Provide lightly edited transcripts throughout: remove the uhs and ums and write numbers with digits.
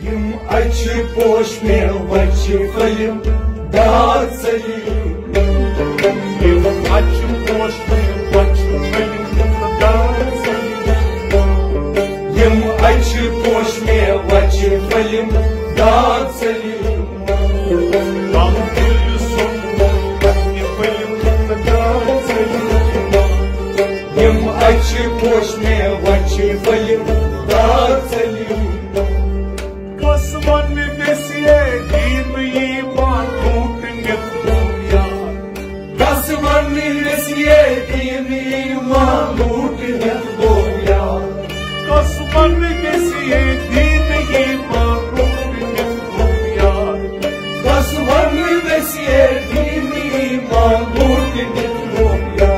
Yım açı boş mevvacı kayım dağıtayım. Yım açı boş mevvacı kayım dağıtayım. Yım açı boş mevvacı kayım dağıtayım. Tam gülü sonunda yapayım dağıtayım. Yım açı boş mevvacı kayım dağıtayım. Kasman nefesiye girmeyi mahkutin yatmaya. Kasman nefesiye girmeyi mahkutin yatmaya. Kasman nefesiye girmeyi mahkutin yatmaya. Kasman nefesiye girmeyi mahkutin yatmaya.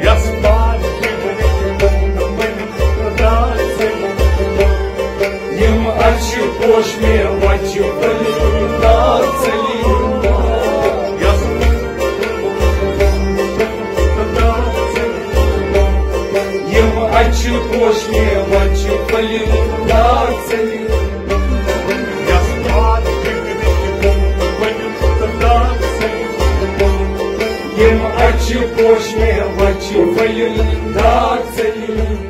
Yasman Yım açı boş mevvacı kayım dağıtayım. Yım açı boş mevvacı kayım dağıtayım. Yım açı boş mevvacı kayım dağıtayım.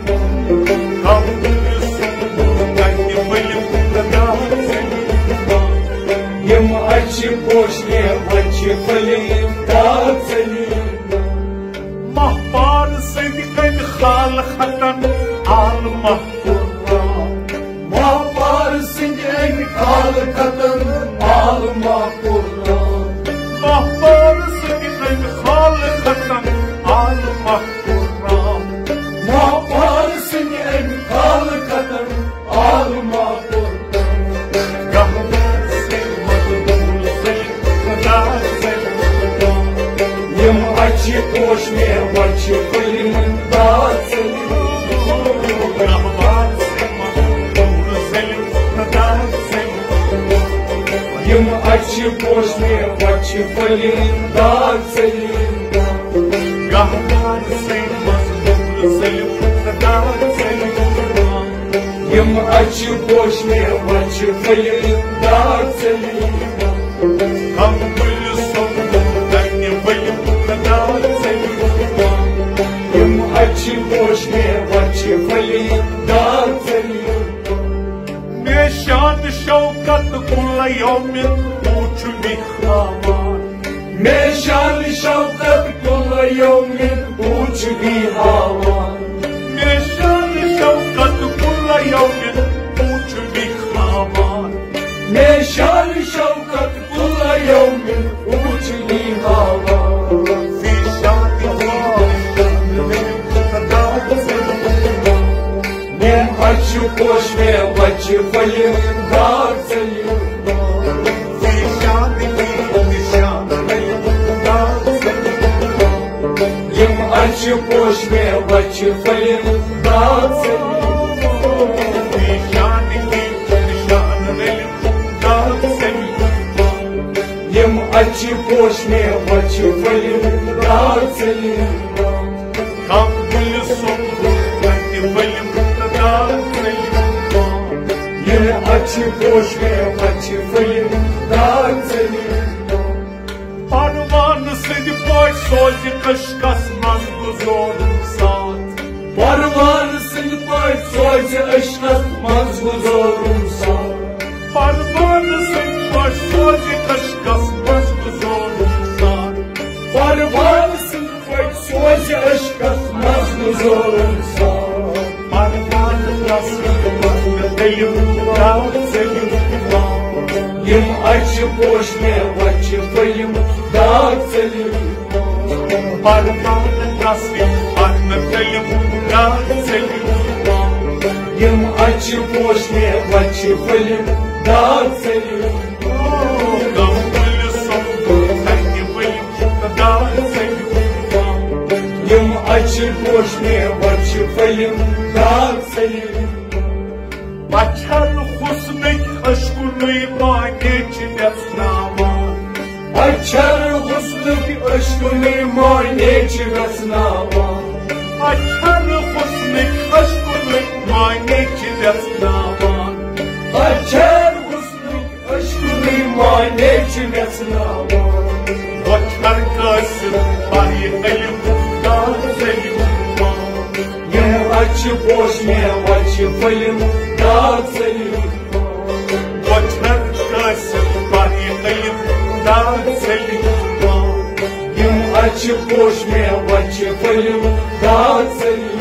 Yım açı boş mevvacı kayım dağıtayım. Mahbar sevdiğin halkatan al mahkurra. Mahbar sevdiğin halkatan al mahkurra. Mahbar sevdiğin halkatan al mahkurra. Mahbar sevdiğin halkatan al mahkurra. Yım açı boş mevvacı kayım dağıtayım. Yım açı boş mevvacı kayım dağıtayım. Yım açı boş mevvacı kayım dağıtayım. Yım açı boş mevvacı kayım dağıtayım. Meşan şevkat kulla yevmin uçu bihavan. Meşan şevkat kulla yevmin uçu bihavan. Meşan şevkat kulla yevmin uçu bihavan. Meşan şevkat kulla yevmin uçu bihavan. Yım açı boş mevvacı kayım dağıtayım. Yım açı boş mevvacı kayım dağıtayım. Yım açı boş mevvacı kayım dağıtayım. Kam gülü sonunda yapayım dağıtayım. Yım açı boş mevvacı kayım dağıtayım. Parmağını sedi boy sozi kışkasmaz bu zor saat. Parmağını sedi boy sozi kışkasmaz bu zor saat. Parmağını sedi boy sozi kışkasmaz bu zor saat. Parmağını sedi boy sozi kışkasmaz bu zor saat. Parmağını kısmaz benim dağıtayım. Yım açı boş mevvacı kayım dağıtayım. Parmağını anlatayım dağıtayım. Yım açı boş mevvacı kayım dağıtayım. Yım açı boş mevvacı kayım dağıtayım. Açar husnek aşkını imaneci nefsnama. Açar husnek aşkını imaneci nefsnama. Açar husnek aşkını imaneci nefsnama. Açar व्यसनावान वचर कासिर पारी इल्म दाद सलीम ये अच्छ पोश में वच film दाद सलीम वचर कासिर पारी इल्म दाद सलीम ये अच्छ पोश में वच फिल्म दाद सलीम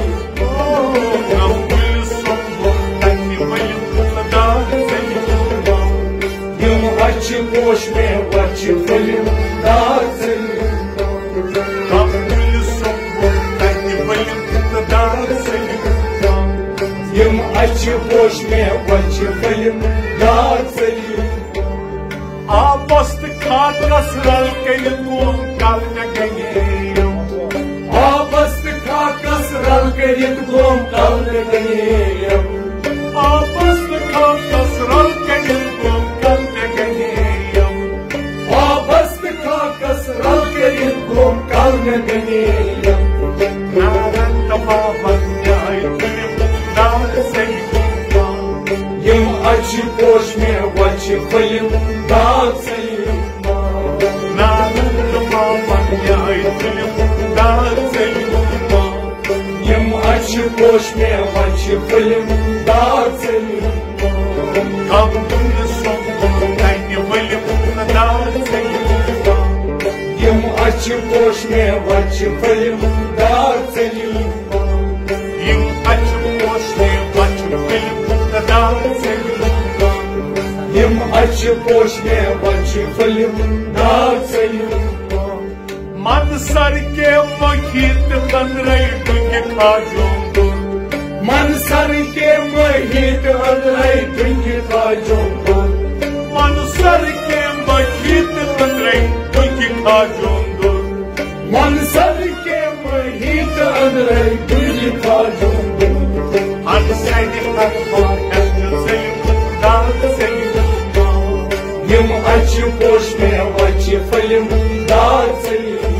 अच्छ पोश में वच फिल्म दाद सलीम यम अच्छ पोश में वच फिल्म दाद सलीम आपस्त खाकस रल के तुम कल न गए आपस्त खाकस रल के तुम कल न गए आपस्त खाकस रल के तुम कल न गए आपस्त खाकस रल के तुम कल न गए नारंत पावन न्याय दाद सलीम यम अच्छ पोश में वच फिल्म दाद सलीम नारंत पावन न्याय दाद सलीम यम अच्छ पोश में वच फिल्म दाद सलीम हम दाद सलीम यम अच्छ पोश में वच फिल्म दाद सलीम यम अच्छ पोश में वच फिल्म दाद सलीम यम अच्छ पोश में वच फिल्म दाद सलीम मन सर के महित बंदरई दुंगे खाजो मन सर के महित बंदरई दुंगे खाजो मन सर के महित बंदरई दुंगे खाजो मन सर के महित बंदरई दुंगे खाजो हर साइड हर दाद सलीम यम अच्छ पोश में वच फिल्म दाद सलीम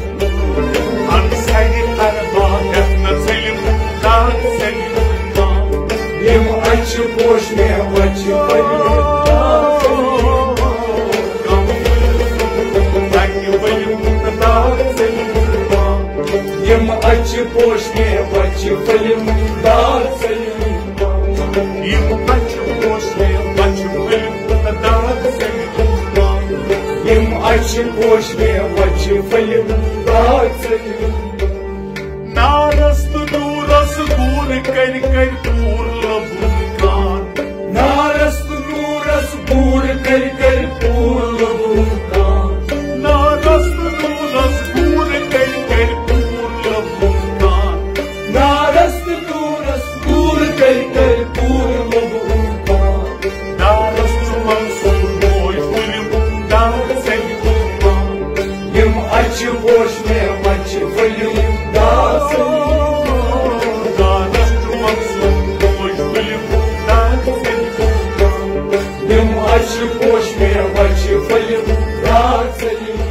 हर साइड हर दाद सलीम यम अच्छ पोश में वच फिल्म दाद सलीम यम अच्छ पोश में वच फिल्म दाद सलीम यम अच्छ पोश में वच फिल्म दाद सलीम यम अच्छ पोश में वच फिल्म दाद सलीम नारस्त नूरस दूर कर पूर लबूकान नारस्त नूरस दूर कर पूर लबूकान नारस्त नूरस दूर कर पूर लबूकान नारस्त नूरस दूर कर पूर लबूकान नारस्त मंसूर मोय फिल्म दाद सलीम यम अच्छ पोश में वच फिल्म दाद सलीम नारस्त मंसूर मोय फिल्म दाद सलीम यम अच्छ पोश में वच फिल्म दाद सलीम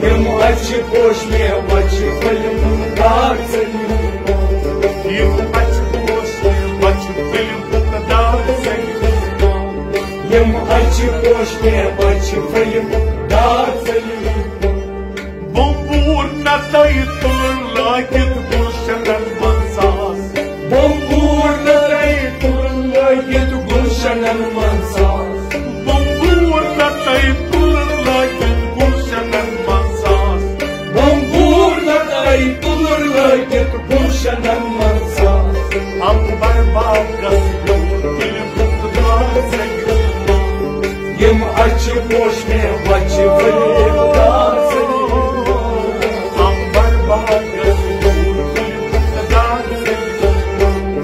यम अच्छ पोश में वच फिल्म दाद सलीम यम अच्छ पोश में वच फिल्म दाद सलीम यम अच्छ पोश में वच फिल्म दाद सलीम बम्बूर नतई तुल लागित गुलशनन मनसास बम्बूर नतई तुल लागित गुलशनन मनसास बम्बूर नतई तुल लागित गुलशनन मनसास बम्बूर नतई तुल लागित गुलशनन मनसास अंबर बागस फिल्म दाद सलीम यम अच्छ पोश में वच फिल्म दाद सलीम अंबर बागस दाद सलीम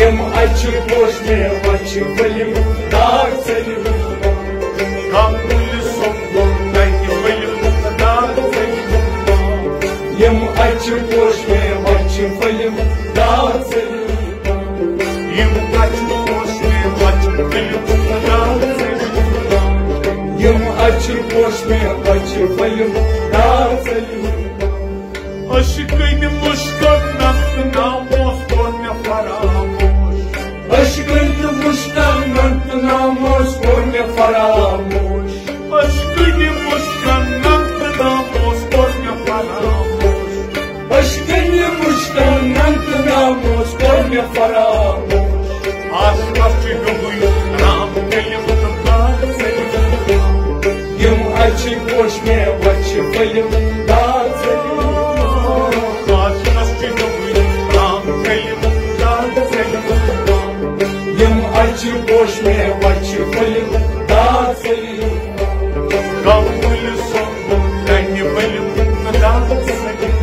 यम अच्छ पोश में वच फिल्म दाद सलीम यम अच्छ पोश में वच फिल्म दाद सलीम यम अच्छ पोश में वच फिल्म दाद सलीम यम अच्छ पोश में वच फिल्म दाद सलीम अश्कन मुश्कन नफ्त नामोस कोन फरामोश अश्कन फलिम दाद सलिम काशनस चिनवि राम कलिम दाद सलिम यम अच्छी पोश में वच्ची फलिम दाद सलिम कमुल सोम कन्य फलिम दाद सलिम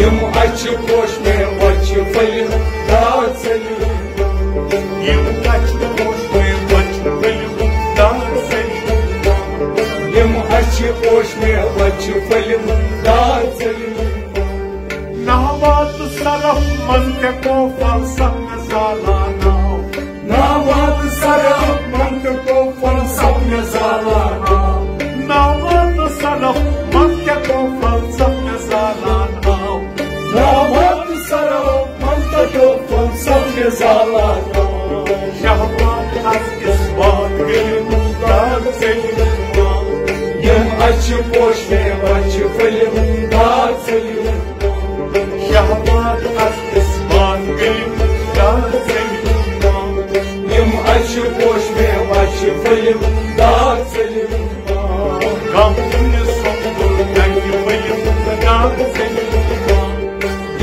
यम अच्छी पोश में वच्ची फलिम दाद सलिम यम अच्छी पोश में वच्ची फलिम दाद सलिम यम अच्छी पोश में वच्ची फलिम दाद सलिम नावात सरफ मन के को फलसफ में सालाना नावात सरफ मन के को फलसफ में सालाना नावात सरफ मन के को फलसफ में सालाना नावात सरफ मन के को फलसफ में सालाना शहबाज हस इस बात के दाद सलिम यम अच्छी पोश में वच्ची फलिम दाद सलिम शहबाज हस इस बात के दाद सलिम यम अच्छी पोश में वच्ची फलिम दाद सलिम कमुल सोम कन्य फलिम दाद सलिम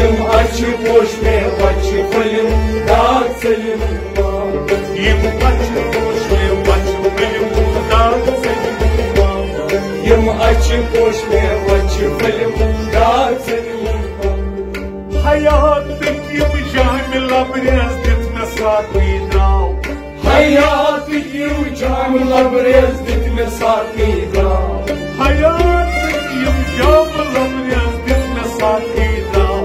यम अच्छी पोश में वच्ची फलिम दाद सलिम यम अच्छी पोश में वच्ची फलिम दाद सलिम यम अच्छी पोश में वच्ची फलिम दाद सलिम हयात यम जाम लबरेज दित में साथी द्राव हयात यम जाम लबरेज दित में साथी द्राव हयात यम जाम लबरेज दित में साथी द्राव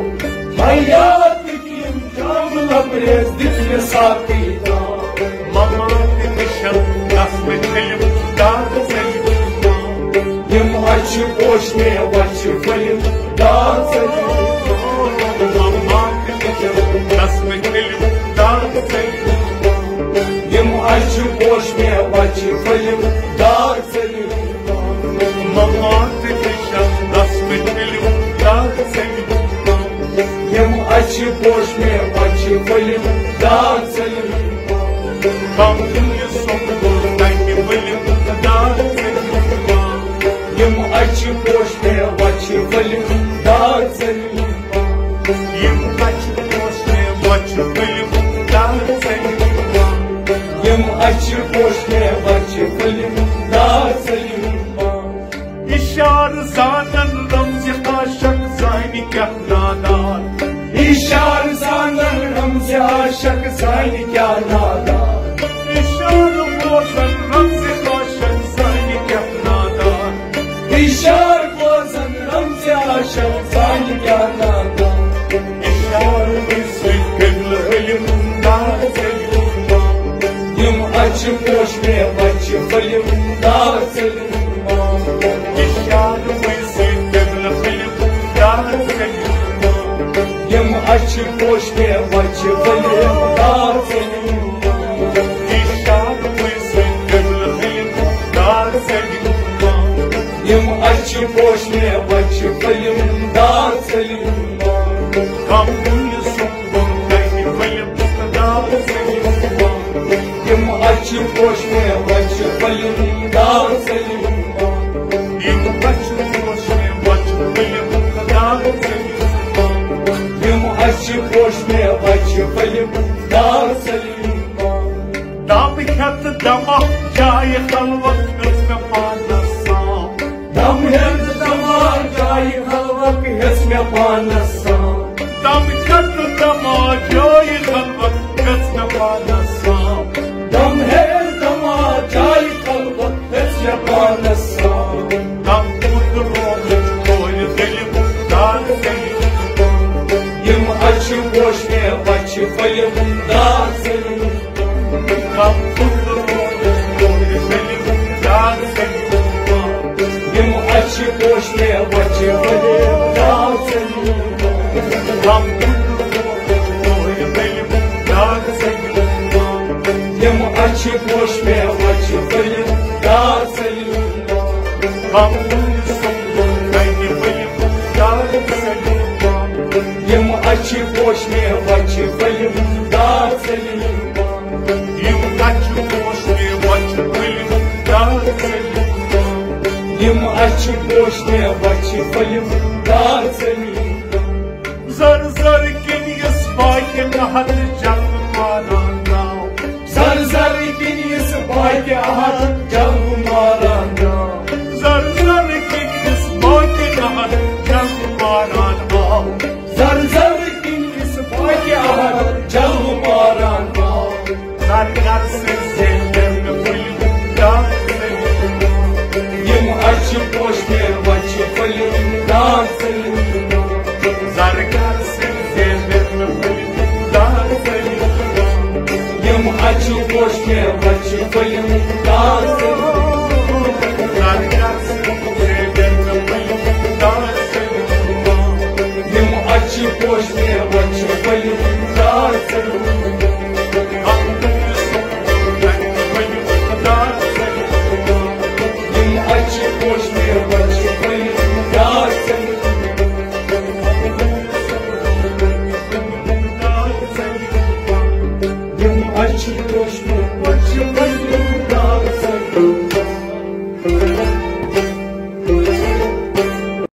हयात यम जाम लबरेज दित में साथी द्राव ममात निशन दस में फलिम दाद सलिम यम अच्छी पोश में वच्ची फलिम दाद सलिम ममात निशन दस में फलिम दाद सलिम यम अच्छी पोश में वच्ची फलिम दाद सलिम ममात निशन दस में फलिम दाद सलिम यम अच्छी पोश में वच्ची फलिम दाद सलिम कमुल सोम कन्य फलिम दाद सलिम यम अच्छी पोश में वच्ची फलिम दाद सलिम यम अच्छी पोश में वच्ची फलिम दाद सलिम यम अच्छी पोश में वच्ची फलिम दाद सलिम इशार जानन रमज़ आशक ज़ानी क्या नादान इशार जानन रमज़ आशक ज़ानी क्या नादान इशार बोझन रमज़ आशक ज़ानी क्या नादान इशार बोझन रमज़ आशक ज़ानी क्या नादान इशार मिस्र कबल इल्म दाद सलिम यम अच्छी पोश में वच्ची फलिम दाद सलिम इशार मिस्र कबल इल्म दाद सलिम यम अच्छी पोश में वच्ची फलिम दाद सलिम इशार मिस्र कबल इल्म दाद सलिम यम अच्छी पोश में वच्ची फलिम दाद सलिम कमुल सोम कन्य फलिम दाद सलिम यम अच्छी पोश में वच्ची फलिम दाद सलिम यम अच्छी पोश में वच्ची फलिम दाद सलिम यम अच्छी पोश में वच्ची फलिम दाद सलिम दम हेत दमा जाय खलवत में पानस साम दम हेत दमा जाय खलवत में पानस साम दम हेत दमा जाय खलवत में पानस साम दम हेत दमा जाय खलवत में पानस साम दम उदरोज कोई दिलम दाद सलिम यम अच्छी पोश में वच्ची फलिम दाद सलिम दम उदरोज कोई दिलम दाद सलिम यम अच्छी पोश में वच्ची फलिम दाद सलिम दम उदरोज कोई दिलम दाद सलिम यम अच्छी पोश में वच्ची फलिम दाद सलिम कमुल सोम कन्य फलिम दाद सलिम यम अच्छी पोश में वच्ची फलिम दाद सलिम यम अच्छी पोश में वच्ची फलिम दाद सलिम यम अच्छी पोश में वच फिल्म दाचली जर जर किनियस बाके महल जंग मारान गाँव जर जर किनियस बाके महल जंग मारान गाँव जर जर किनियस बाके महल जंग मारान गाँव जर जर किनियस बाके महल जंग मारान गाँव zar gar se zevden film दाचली यम अच्छ पोष्टे वच फिल्म दाचली zar gar se zevden film दाचली यम अच्छ पोष्टे वच फिल्म दाचली